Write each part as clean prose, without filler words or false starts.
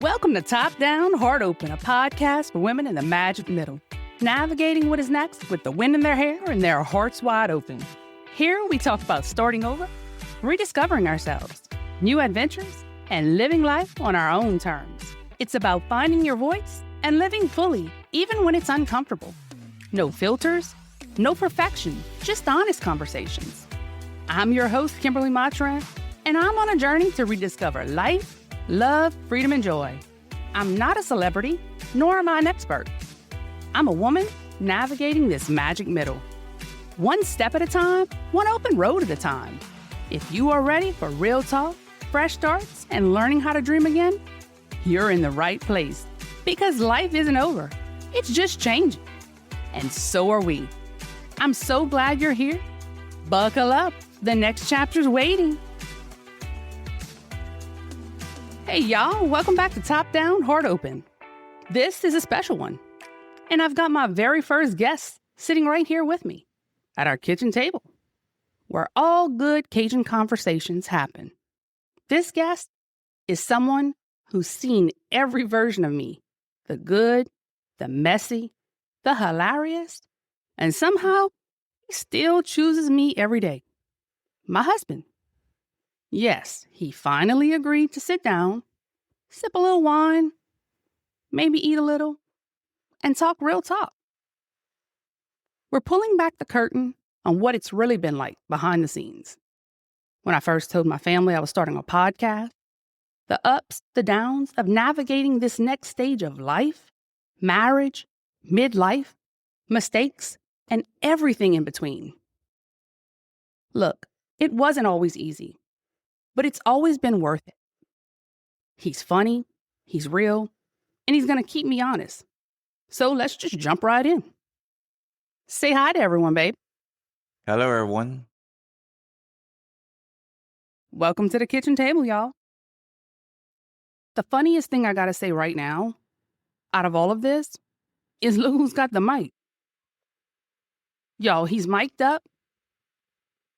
Welcome to Top Down, Heart Open, a podcast for women in the magic middle, navigating what is next with the wind in their hair and their hearts wide open. Here we talk about starting over, rediscovering ourselves, new adventures, and living life on our own terms. It's about finding your voice and living fully, even when it's uncomfortable. No filters, no perfection, just honest conversations. I'm your host, Kimberly Maturin, and I'm on a journey to rediscover life, love, freedom, and joy. I'm not a celebrity, nor am I an expert. I'm a woman navigating this magic middle. One step at a time, one open road at a time. If you are ready for real talk, fresh starts, and learning how to dream again, you're in the right place. Because life isn't over. It's just changing. And so are we. I'm so glad you're here. Buckle up. The next chapter's waiting. Hey, y'all. Welcome back to Top Down, Heart Open. This is a special one. And I've got my very first guest sitting right here with me at our kitchen table, where all good Cajun conversations happen. This guest is someone who's seen every version of me, the good, the messy, the hilarious, and somehow he still chooses me every day. My husband. Yes, he finally agreed to sit down, sip a little wine, maybe eat a little, and talk real talk. We're pulling back the curtain on what it's really been like behind the scenes. When I first told my family I was starting a podcast, the ups, the downs of navigating this next stage of life, marriage, midlife, mistakes, and everything in between. Look, it wasn't always easy, but it's always been worth it. He's funny, he's real, and he's going to keep me honest. So let's just jump right in. Say hi to everyone, babe. Hello, everyone. Welcome to the kitchen table, y'all. The funniest thing I gotta say right now, out of all of this, is look who's got the mic. Y'all, he's mic'd up,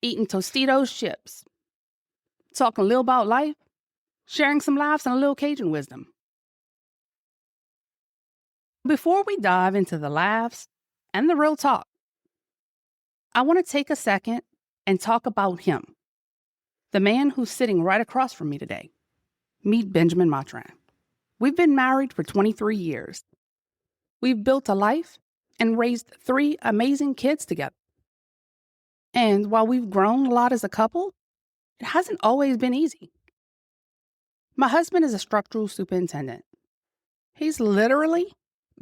eating Tostitos chips, talking a little about life, sharing some laughs and a little Cajun wisdom. Before we dive into the laughs and the real talk, I want to take a second and talk about him, the man who's sitting right across from me today. Meet Benjamin Maturin. We've been married for 23 years. We've built a life and raised 3 amazing kids together. And while we've grown a lot as a couple, it hasn't always been easy. My husband is a structural superintendent. He's literally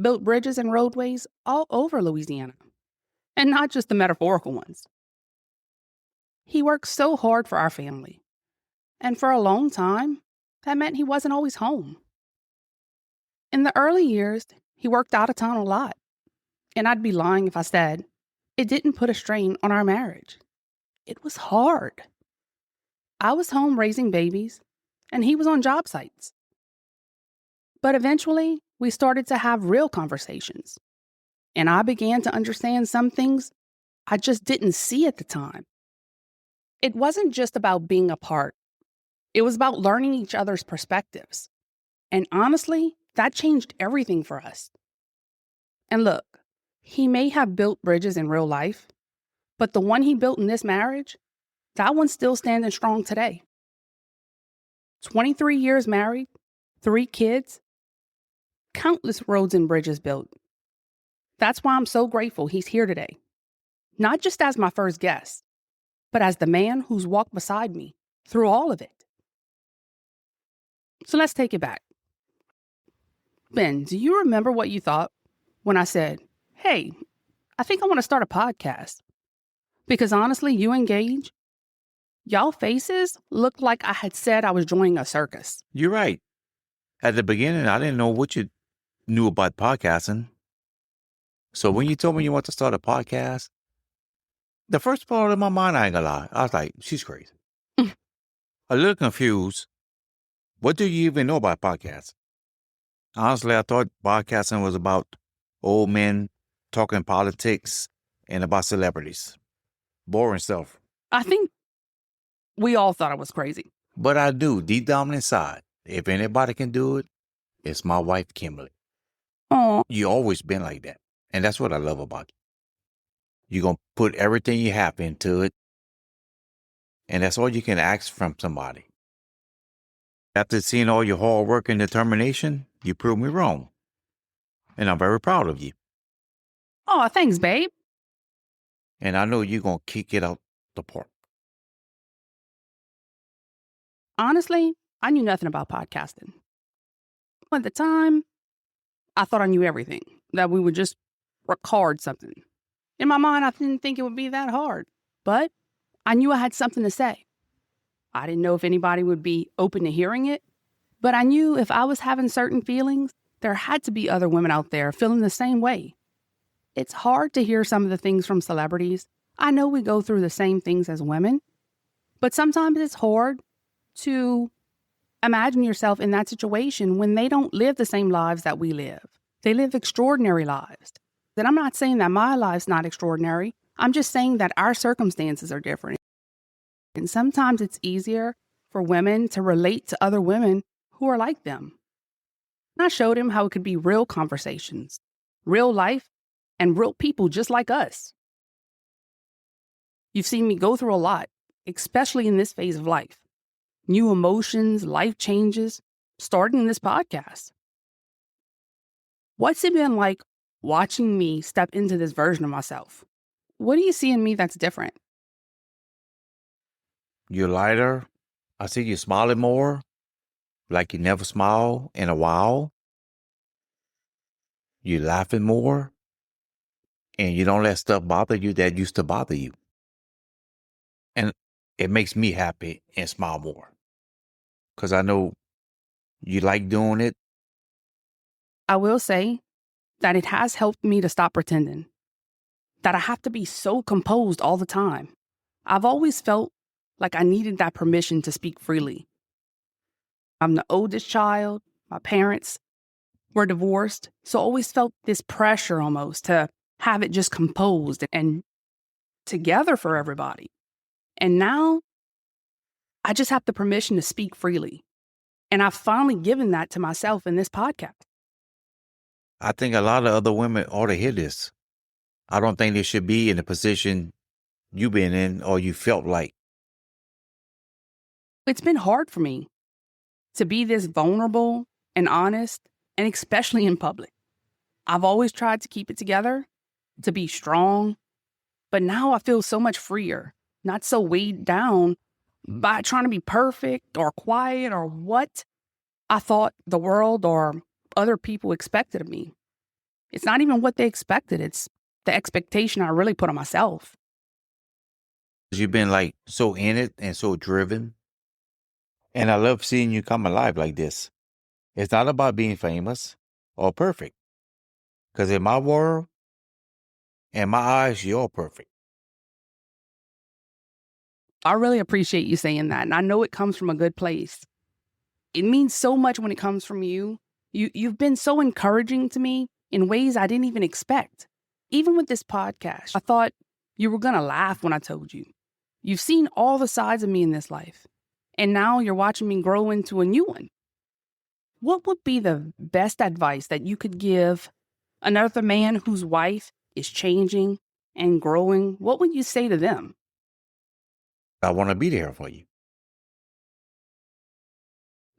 built bridges and roadways all over Louisiana, and not just the metaphorical ones. He works so hard for our family, and for a long time, that meant he wasn't always home. In the early years, he worked out of town a lot, and I'd be lying if I said it didn't put a strain on our marriage. It was hard. I was home raising babies, and he was on job sites. But eventually, we started to have real conversations, and I began to understand some things I just didn't see at the time. It wasn't just about being apart. It was about learning each other's perspectives. And honestly, that changed everything for us. And look, he may have built bridges in real life, but the one he built in this marriage, that one's still standing strong today. 23 years married, 3 kids, countless roads and bridges built. That's why I'm so grateful he's here today. Not just as my first guest, but as the man who's walked beside me through all of it. So let's take it back. Ben, do you remember what you thought when I said, hey, I think I want to start a podcast? Because honestly, you and Gage, y'all faces looked like I had said I was joining a circus. You're right. At the beginning, I didn't know what you knew about podcasting. So when you told me you want to start a podcast, the first part of my mind, I ain't gonna lie, I was like, she's crazy. A little confused. What do you even know about podcasts? Honestly, I thought podcasting was about old men talking politics and about celebrities. Boring stuff. I think we all thought I was crazy. But I do, deep down inside. If anybody can do it, It's my wife, Kimberly. Oh, You always been like that. And that's what I love about you. You're going to put everything you have into it. And that's all you can ask from somebody. After seeing all your hard work and determination, you proved me wrong. And I'm very proud of you. oh, thanks, babe. And I know you're going to kick it out the park. Honestly, I knew nothing about podcasting. At the time, I thought I knew everything, that we would just record something. In my mind, I didn't think it would be that hard, but I knew I had something to say. I didn't know if anybody would be open to hearing it, but I knew if I was having certain feelings, there had to be other women out there feeling the same way. It's hard to hear some of the things from celebrities. I know we go through the same things as women, but sometimes it's hard to imagine yourself in that situation when they don't live the same lives that we live. They live extraordinary lives. And I'm not saying that my life's not extraordinary. I'm just saying that our circumstances are different. And sometimes it's easier for women to relate to other women who are like them. And I showed him how it could be real conversations, real life, and real people just like us. You've seen me go through a lot, especially in this phase of life. New emotions, life changes, starting this podcast. What's it been like watching me step into this version of myself? What do you see in me that's different? You're lighter. I see you smiling more, like you never smiled in a while. You're laughing more, and you don't let stuff bother you that used to bother you. And it makes me happy and smile more, because I know you like doing it. I will say that it has helped me to stop pretending, that I have to be so composed all the time. I've always felt like I needed that permission to speak freely. I'm the oldest child. My parents were divorced, so I always felt this pressure almost to have it just composed and together for everybody. And now I just have the permission to speak freely. And I've finally given that to myself in this podcast. I think a lot of other women ought to hear this. I don't think they should be in the position you've been in or you felt like. It's been hard for me to be this vulnerable and honest, and especially in public. I've always tried to keep it together, to be strong, but now I feel so much freer, not so weighed down by trying to be perfect or quiet or what I thought the world or other people expected of me. It's not even what they expected. It's the expectation I really put on myself. You've been like so in it and so driven. And I love seeing you come alive like this. It's not about being famous or perfect. Because in my world, in my eyes, you're perfect. I really appreciate you saying that. And I know it comes from a good place. It means so much when it comes from you. You've been so encouraging to me in ways I didn't even expect. Even with this podcast, I thought you were going to laugh when I told you. You've seen all the sides of me in this life. And now you're watching me grow into a new one. What would be the best advice that you could give another man whose wife is changing and growing? What would you say to them? I want to be there for you.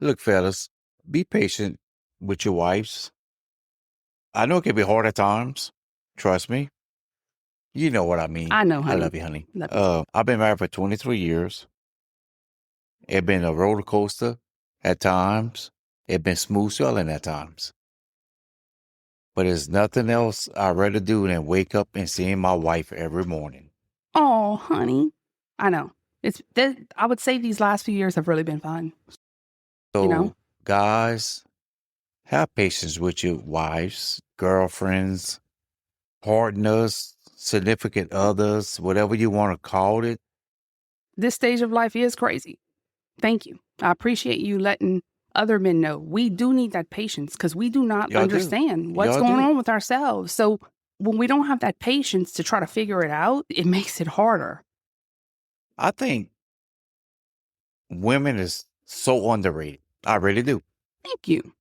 Look, fellas, be patient with your wives. I know it can be hard at times. Trust me. You know what I mean. I know, honey. I love you, honey. Love you. I've been married for 23 years. It's been a roller coaster at times. It's been smooth sailing at times. But there's nothing else I'd rather do than wake up and seeing my wife every morning. Oh, honey. I know. I would say these last few years have really been fun. So, guys, have patience with your wives, girlfriends, partners, significant others, whatever you want to call it. This stage of life is crazy. Thank you. I appreciate you letting other men know. We do need that patience because we do not understand what's going on with ourselves. So when we don't have that patience to try to figure it out, it makes it harder. I think women is so underrated. I really do. Thank you.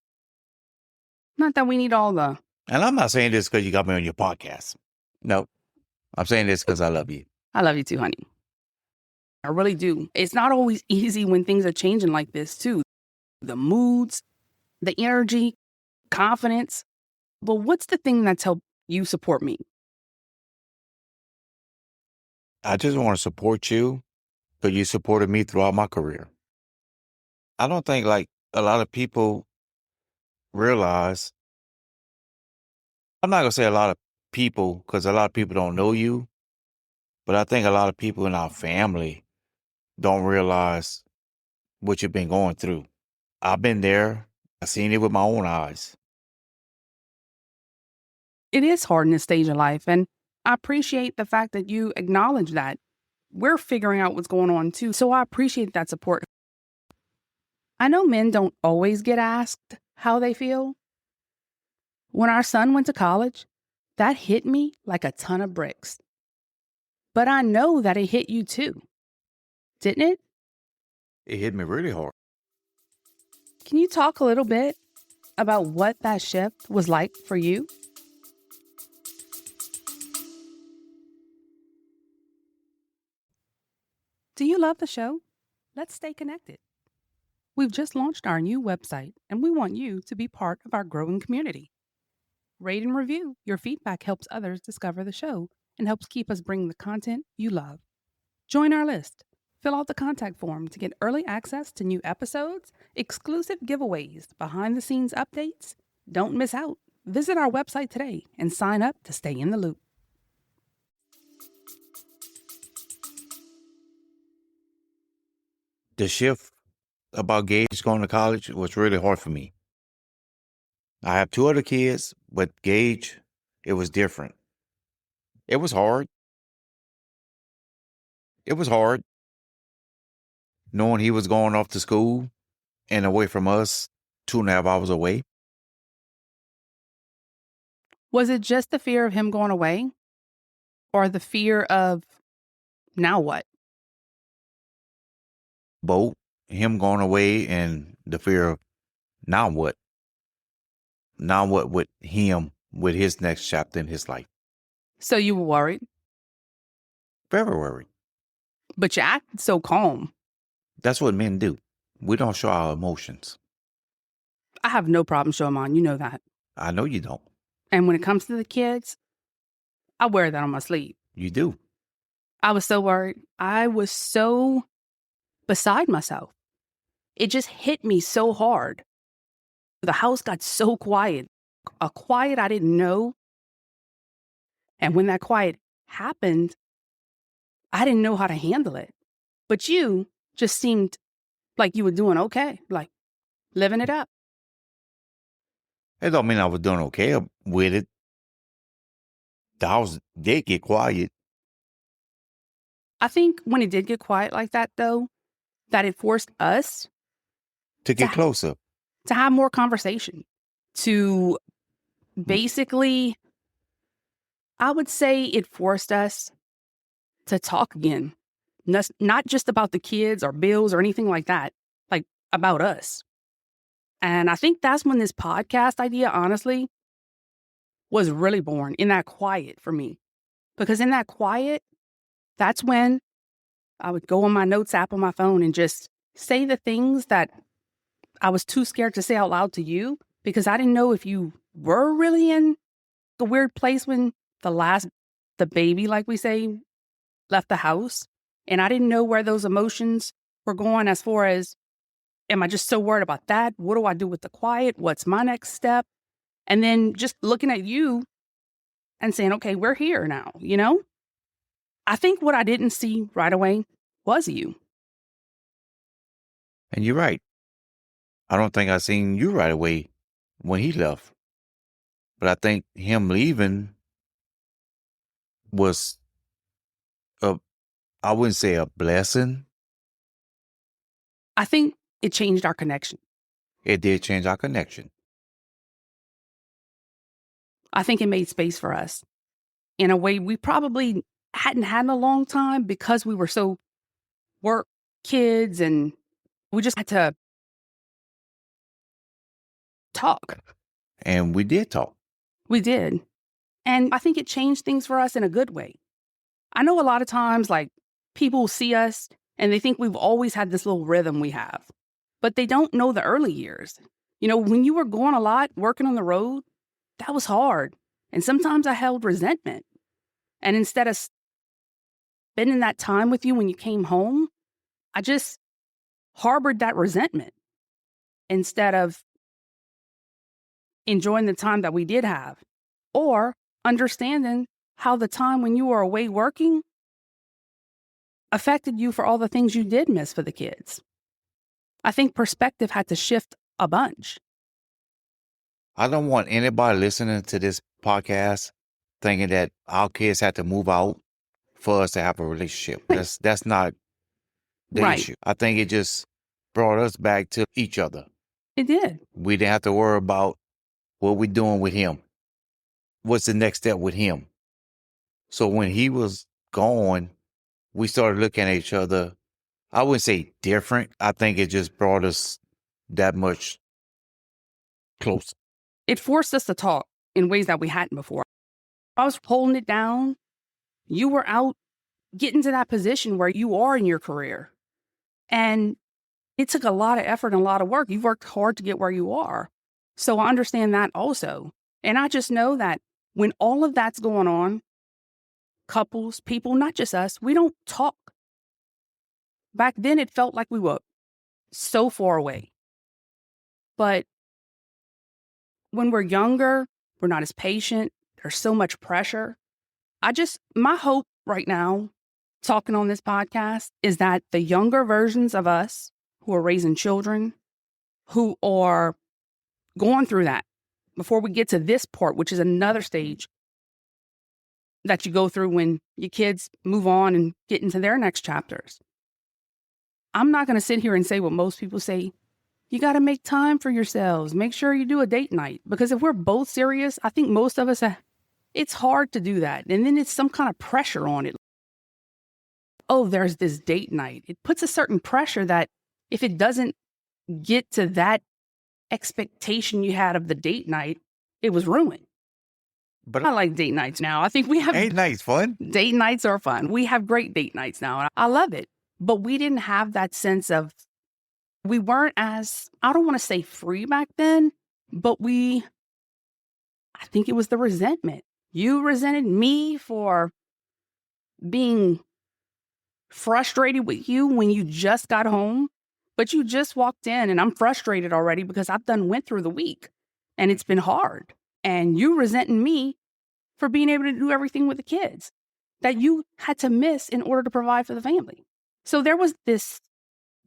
Not that we need all the... And I'm not saying this because you got me on your podcast. No, I'm saying this because I love you. I love you too, honey. I really do. It's not always easy when things are changing like this, too. The moods, the energy, confidence. But what's the thing that's helped you support me? I just want to support you because you supported me throughout my career. I don't think like a lot of people realize, I'm not going to say a lot of people because a lot of people don't know you, but I think a lot of people in our family don't realize what you've been going through. I've been there. I've seen it with my own eyes. It is hard in this stage of life, and I appreciate the fact that you acknowledge that. We're figuring out what's going on, too, so I appreciate that support. I know men don't always get asked how they feel. When our son went to college, that hit me like a ton of bricks. But I know that it hit you, too. Didn't it? It hit me really hard. Can you talk a little bit about what that shift was like for you? Do you love the show? Let's stay connected. We've just launched our new website, and we want you to be part of our growing community. Rate and review. Your feedback helps others discover the show and helps keep us bringing the content you love. Join our list. Fill out the contact form to get early access to new episodes, exclusive giveaways, behind-the-scenes updates. Don't miss out. Visit our website today and sign up to stay in the loop. The shift about Gage going to college was really hard for me. I have 2 other kids, but Gage, it was different. It was hard. It was hard knowing he was going off to school and away from us 2.5 hours away. Was it just the fear of him going away? Or the fear of, now what? Both him going away and the fear of, now what? Now what with him, with his next chapter in his life? So you were worried, Very worried. but you acted so calm. That's what men do. We don't show our emotions. I have no problem showing mine, you know that. I know you don't. And when it comes to the kids, I wear that on my sleeve. You do. I was so worried. I was so beside myself. It just hit me so hard. The house got so quiet, a quiet I didn't know. And when that quiet happened, I didn't know how to handle it. But you just seemed like you were doing okay, like living it up. It don't mean I was doing okay with it. The house did get quiet. I think when it did get quiet like that, though, that it forced us To get closer. to have more conversation, to basically, I would say it forced us to talk again. Not just about the kids or bills or anything like that, like about us. And I think that's when this podcast idea, honestly, was really born, in that quiet for me. Because in that quiet, that's when I would go on my notes app on my phone and just say the things that I was too scared to say out loud to you, because I didn't know if you were really in a weird place when the baby, like we say, left the house. And I didn't know where those emotions were going as far as, am I just so worried about that? What do I do with the quiet? What's my next step? And then just looking at you and saying, okay, we're here now, you know? I think what I didn't see right away was you. And you're right. I don't think I seen you right away when he left. But I think him leaving was I wouldn't say a blessing. I think it changed our connection. It did change our connection. I think it made space for us in a way we probably hadn't had in a long time, because we were so work, kids, and we just had to talk. And we did talk. We did. And I think it changed things for us in a good way. I know a lot of times, like, people see us and they think we've always had this little rhythm we have, but they don't know the early years. You know, when you were going a lot, working on the road, that was hard. And sometimes I held resentment. And instead of spending that time with you when you came home, I just harbored that resentment instead of enjoying the time that we did have, or understanding how the time when you were away working affected you for all the things you did miss for the kids. I think perspective had to shift a bunch. I don't want anybody listening to this podcast thinking that our kids had to move out for us to have a relationship. Right. That's not the Right. issue. I think it just brought us back to each other. It did. We didn't have to worry about what we're doing with him. What's the next step with him? So when he was gone, we started looking at each other. I wouldn't say different. I think it just brought us that much closer. It forced us to talk in ways that we hadn't before. I was holding it down. You were out getting to that position where you are in your career. And it took a lot of effort and a lot of work. You've worked hard to get where you are. So I understand that also. And I just know that when all of that's going on, couples, people, not just us, we don't talk. Back then, it felt like we were so far away. But when we're younger, we're not as patient. There's so much pressure. My hope right now, talking on this podcast, is that the younger versions of us who are raising children, who are going through that before we get to this part, which is another stage that you go through when your kids move on and get into their next chapters. I'm not going to sit here and say what most people say. You got to make time for yourselves. Make sure you do a date night. Because if we're both serious, I think most of us, it's hard to do that. And then it's some kind of pressure on it. Oh, there's this date night. It puts a certain pressure that if it doesn't get to that expectation you had of the date night, it was ruined. But I like date nights now. I think we have... Ain't nights fun? Date nights are fun. We have great date nights now. And I love it. But we didn't have that sense of... We weren't as... I don't want to say free back then, but I think it was the resentment. You resented me for being frustrated with you when you just got home, but you just walked in and I'm frustrated already because I've went through the week and it's been hard. And you resenting me for being able to do everything with the kids that you had to miss in order to provide for the family. So there was this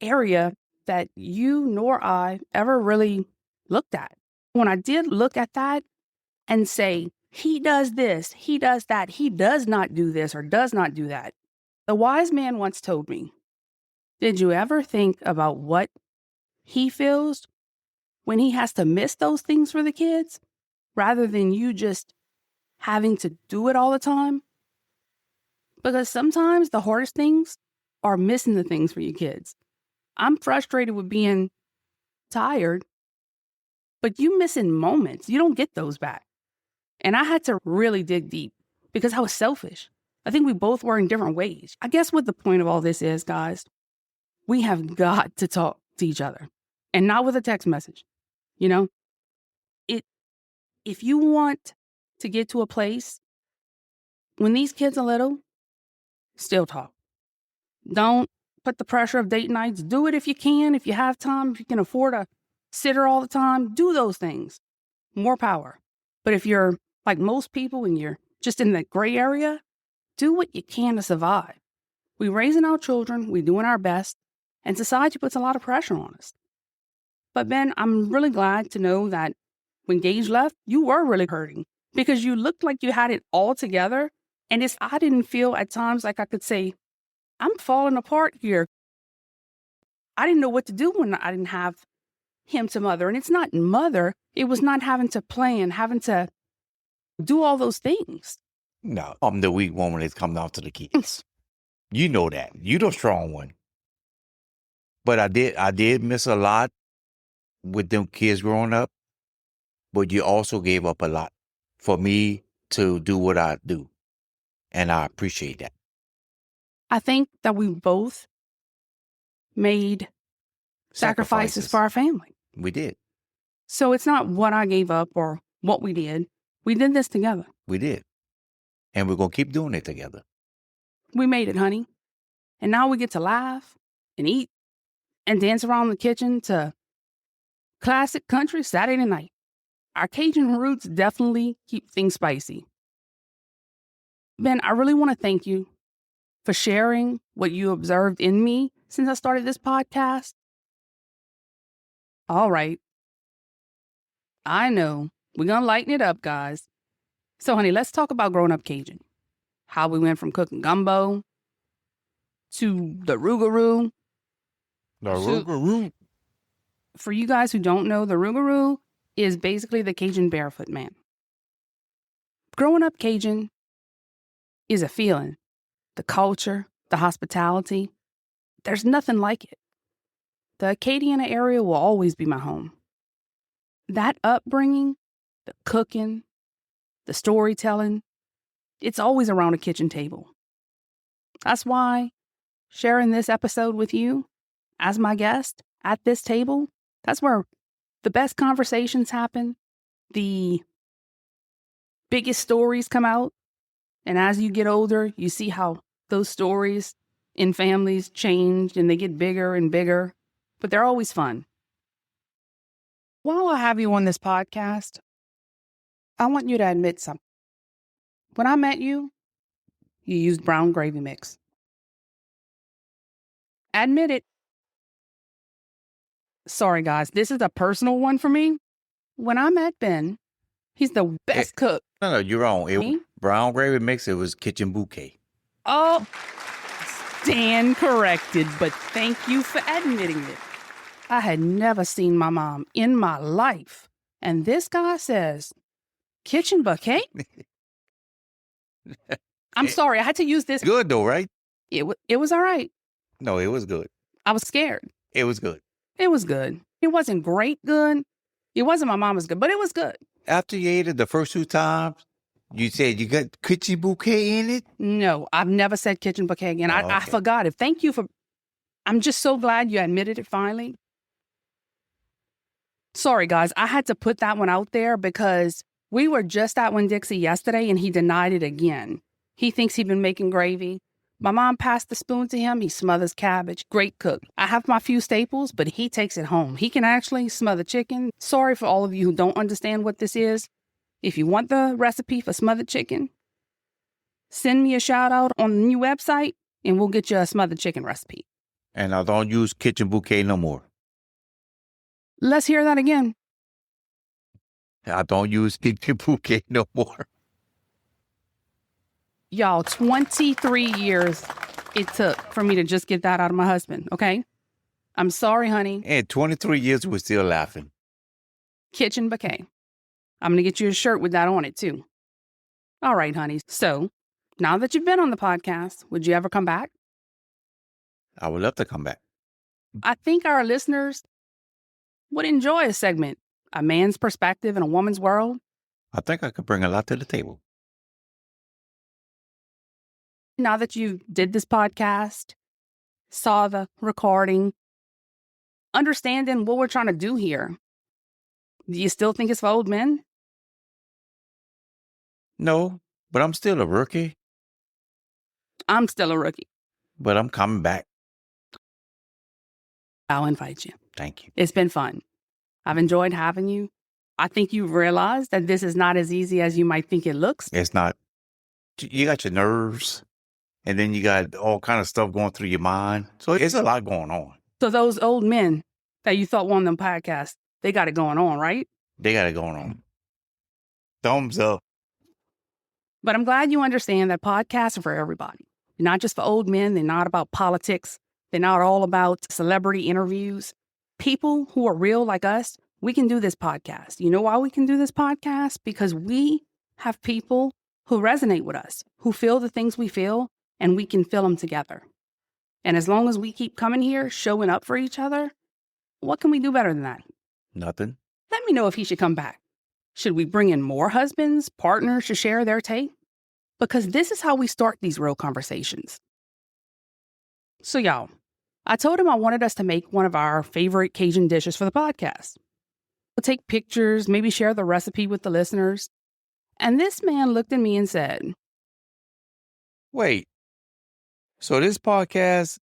area that you nor I ever really looked at. When I did look at that and say, he does this, he does that, he does not do this or does not do that. The wise man once told me, did you ever think about what he feels when he has to miss those things for the kids rather than you just having to do it all the time? Because sometimes the hardest things are missing the things for your kids. I'm frustrated with being tired, but you missing moments. You don't get those back. And I had to really dig deep because I was selfish. I think we both were in different ways. I guess what the point of all this is, guys, we have got to talk to each other and not with a text message. You know, if you want to get to a place when these kids are little, still talk. Don't put the pressure of date nights. Do it if you can, if you have time, if you can afford a sitter all the time, do those things. More power. But if you're like most people and you're just in the gray area, do what you can to survive. We're raising our children, we're doing our best, and society puts a lot of pressure on us. But Ben, I'm really glad to know that when Gage left, you were really hurting because you looked like you had it all together. And I didn't feel at times like I could say, I'm falling apart here. I didn't know what to do when I didn't have him to mother. And it's not mother. It was not having to plan, having to do all those things. No, I'm the weak woman that's come down to the kids. You know that. You the strong one. But I did miss a lot with them kids growing up. but you also gave up a lot for me to do what I do. And I appreciate that. I think that we both made sacrifices for our family. We did. So it's not what I gave up or what we did. We did this together. We did. And we're going to keep doing it together. We made it, honey. And now we get to laugh and eat and dance around the kitchen to classic country Saturday night. Our Cajun roots definitely keep things spicy. Ben, I really want to thank you for sharing what you observed in me since I started this podcast. All right. I know. We're going to lighten it up, guys. So, honey, let's talk about growing up Cajun. How we went from cooking gumbo to the rougarou. The rougarou. For you guys who don't know, the rougarou is basically the Cajun barefoot man. Growing up Cajun is a feeling. The culture, the hospitality, there's nothing like it. The Acadiana area will always be my home. That upbringing, the cooking, the storytelling, it's always around a kitchen table. That's why sharing this episode with you as my guest at this table, that's where the best conversations happen, the biggest stories come out, and as you get older, you see how those stories in families change and they get bigger and bigger, but they're always fun. While I have you on this podcast, I want you to admit something. When I met you, you used brown gravy mix. Admit it. Sorry, guys, this is a personal one for me. When I met Ben, he's the best cook. No, you're wrong. Brown gravy mix, it was kitchen bouquet. Oh, stand corrected, but thank you for admitting it. I had never seen my mom in my life. And this guy says, kitchen bouquet? I'm sorry, I had to use this. Good though, right? It was all right. No, it was good. I was scared. It was good. It was good. It wasn't great good. It wasn't my mama's good, but it was good. After you ate it the first 2 times, you said you got kitchen bouquet in it? No, I've never said kitchen bouquet again. Oh, okay. I forgot it. Thank you for... I'm just so glad you admitted it finally. Sorry, guys. I had to put that one out there because we were just at Winn-Dixie yesterday and he denied it again. He thinks he's been making gravy. My mom passed the spoon to him. He smothers cabbage. Great cook. I have my few staples, but he takes it home. He can actually smother chicken. Sorry for all of you who don't understand what this is. If you want the recipe for smothered chicken, send me a shout out on the new website and we'll get you a smothered chicken recipe. And I don't use kitchen bouquet no more. Let's hear that again. I don't use kitchen bouquet no more. Y'all, 23 years it took for me to just get that out of my husband, okay? I'm sorry, honey. And 23 years, we're still laughing. Kitchen bouquet. I'm going to get you a shirt with that on it, too. All right, honey. So, now that you've been on the podcast, would you ever come back? I would love to come back. I think our listeners would enjoy a segment, A Man's Perspective in a Woman's World. I think I could bring a lot to the table. Now that you did this podcast, saw the recording, understanding what we're trying to do here, do you still think it's for old men? No, but I'm still a rookie. I'm still a rookie. But I'm coming back. I'll invite you. Thank you. It's been fun. I've enjoyed having you. I think you've realized that this is not as easy as you might think it looks. It's not. You got your nerves, and then you got all kind of stuff going through your mind. So it's a lot going on. So those old men that you thought won them podcasts, they got it going on, right? They got it going on. Thumbs up. But I'm glad you understand that podcasts are for everybody. They're not just for old men. They're not about politics. They're not all about celebrity interviews. People who are real like us, we can do this podcast. You know why we can do this podcast? Because we have people who resonate with us, who feel the things we feel, and we can feel them together. And as long as we keep coming here, showing up for each other, what can we do better than that? Nothing. Let me know if he should come back. Should we bring in more husbands, partners to share their take? Because this is how we start these real conversations. So y'all, I told him I wanted us to make one of our favorite Cajun dishes for the podcast. We'll take pictures, maybe share the recipe with the listeners. And this man looked at me and said, Wait, so this podcast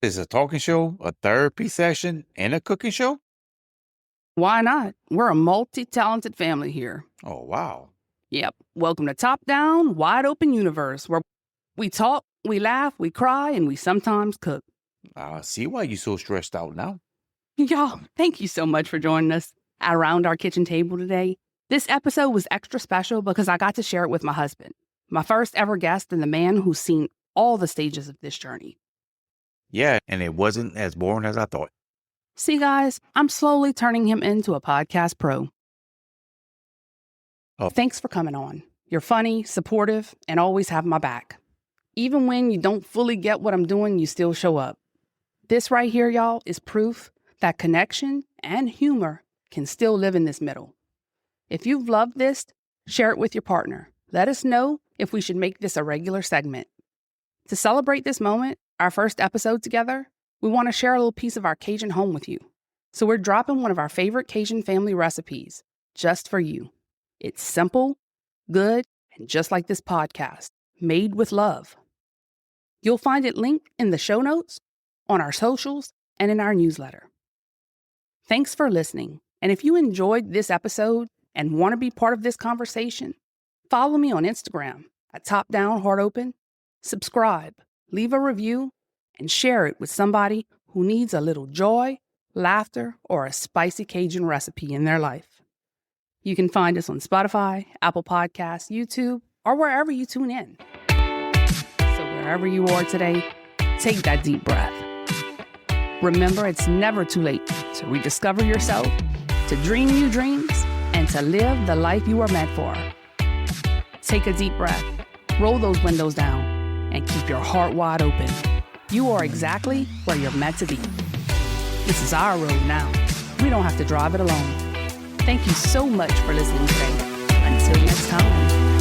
is a talking show, a therapy session, and a cooking show? why not? We're a multi-talented family here. Oh, wow. Yep. Welcome to Top Down, Wide Open Universe, where we talk, we laugh, we cry, and we sometimes cook. I see why you're so stressed out now. Y'all, thank you so much for joining us around our kitchen table today. This episode was extra special because I got to share it with my husband, my first ever guest and the man who's seen all the stages of this journey. Yeah, and it wasn't as boring as I thought. See, guys, I'm slowly turning him into a podcast pro. Oh. Thanks for coming on. You're funny, supportive, and always have my back. Even when you don't fully get what I'm doing, you still show up. This right here, y'all, is proof that connection and humor can still live in this middle. If you've loved this, share it with your partner. Let us know if we should make this a regular segment. To celebrate this moment, our first episode together, we want to share a little piece of our Cajun home with you. So we're dropping one of our favorite Cajun family recipes just for you. It's simple, good, and just like this podcast, made with love. You'll find it linked in the show notes, on our socials, and in our newsletter. Thanks for listening. And if you enjoyed this episode and want to be part of this conversation, follow me on Instagram at TopDownHeartOpen, subscribe, leave a review, and share it with somebody who needs a little joy, laughter, or a spicy Cajun recipe in their life. You can find us on Spotify, Apple Podcasts, YouTube, or wherever you tune in. So wherever you are today, take that deep breath. Remember, it's never too late to rediscover yourself, to dream new dreams, and to live the life you are meant for. Take a deep breath, roll those windows down, and keep your heart wide open. You are exactly where you're meant to be. This is our road now. We don't have to drive it alone. Thank you so much for listening today. Until next time.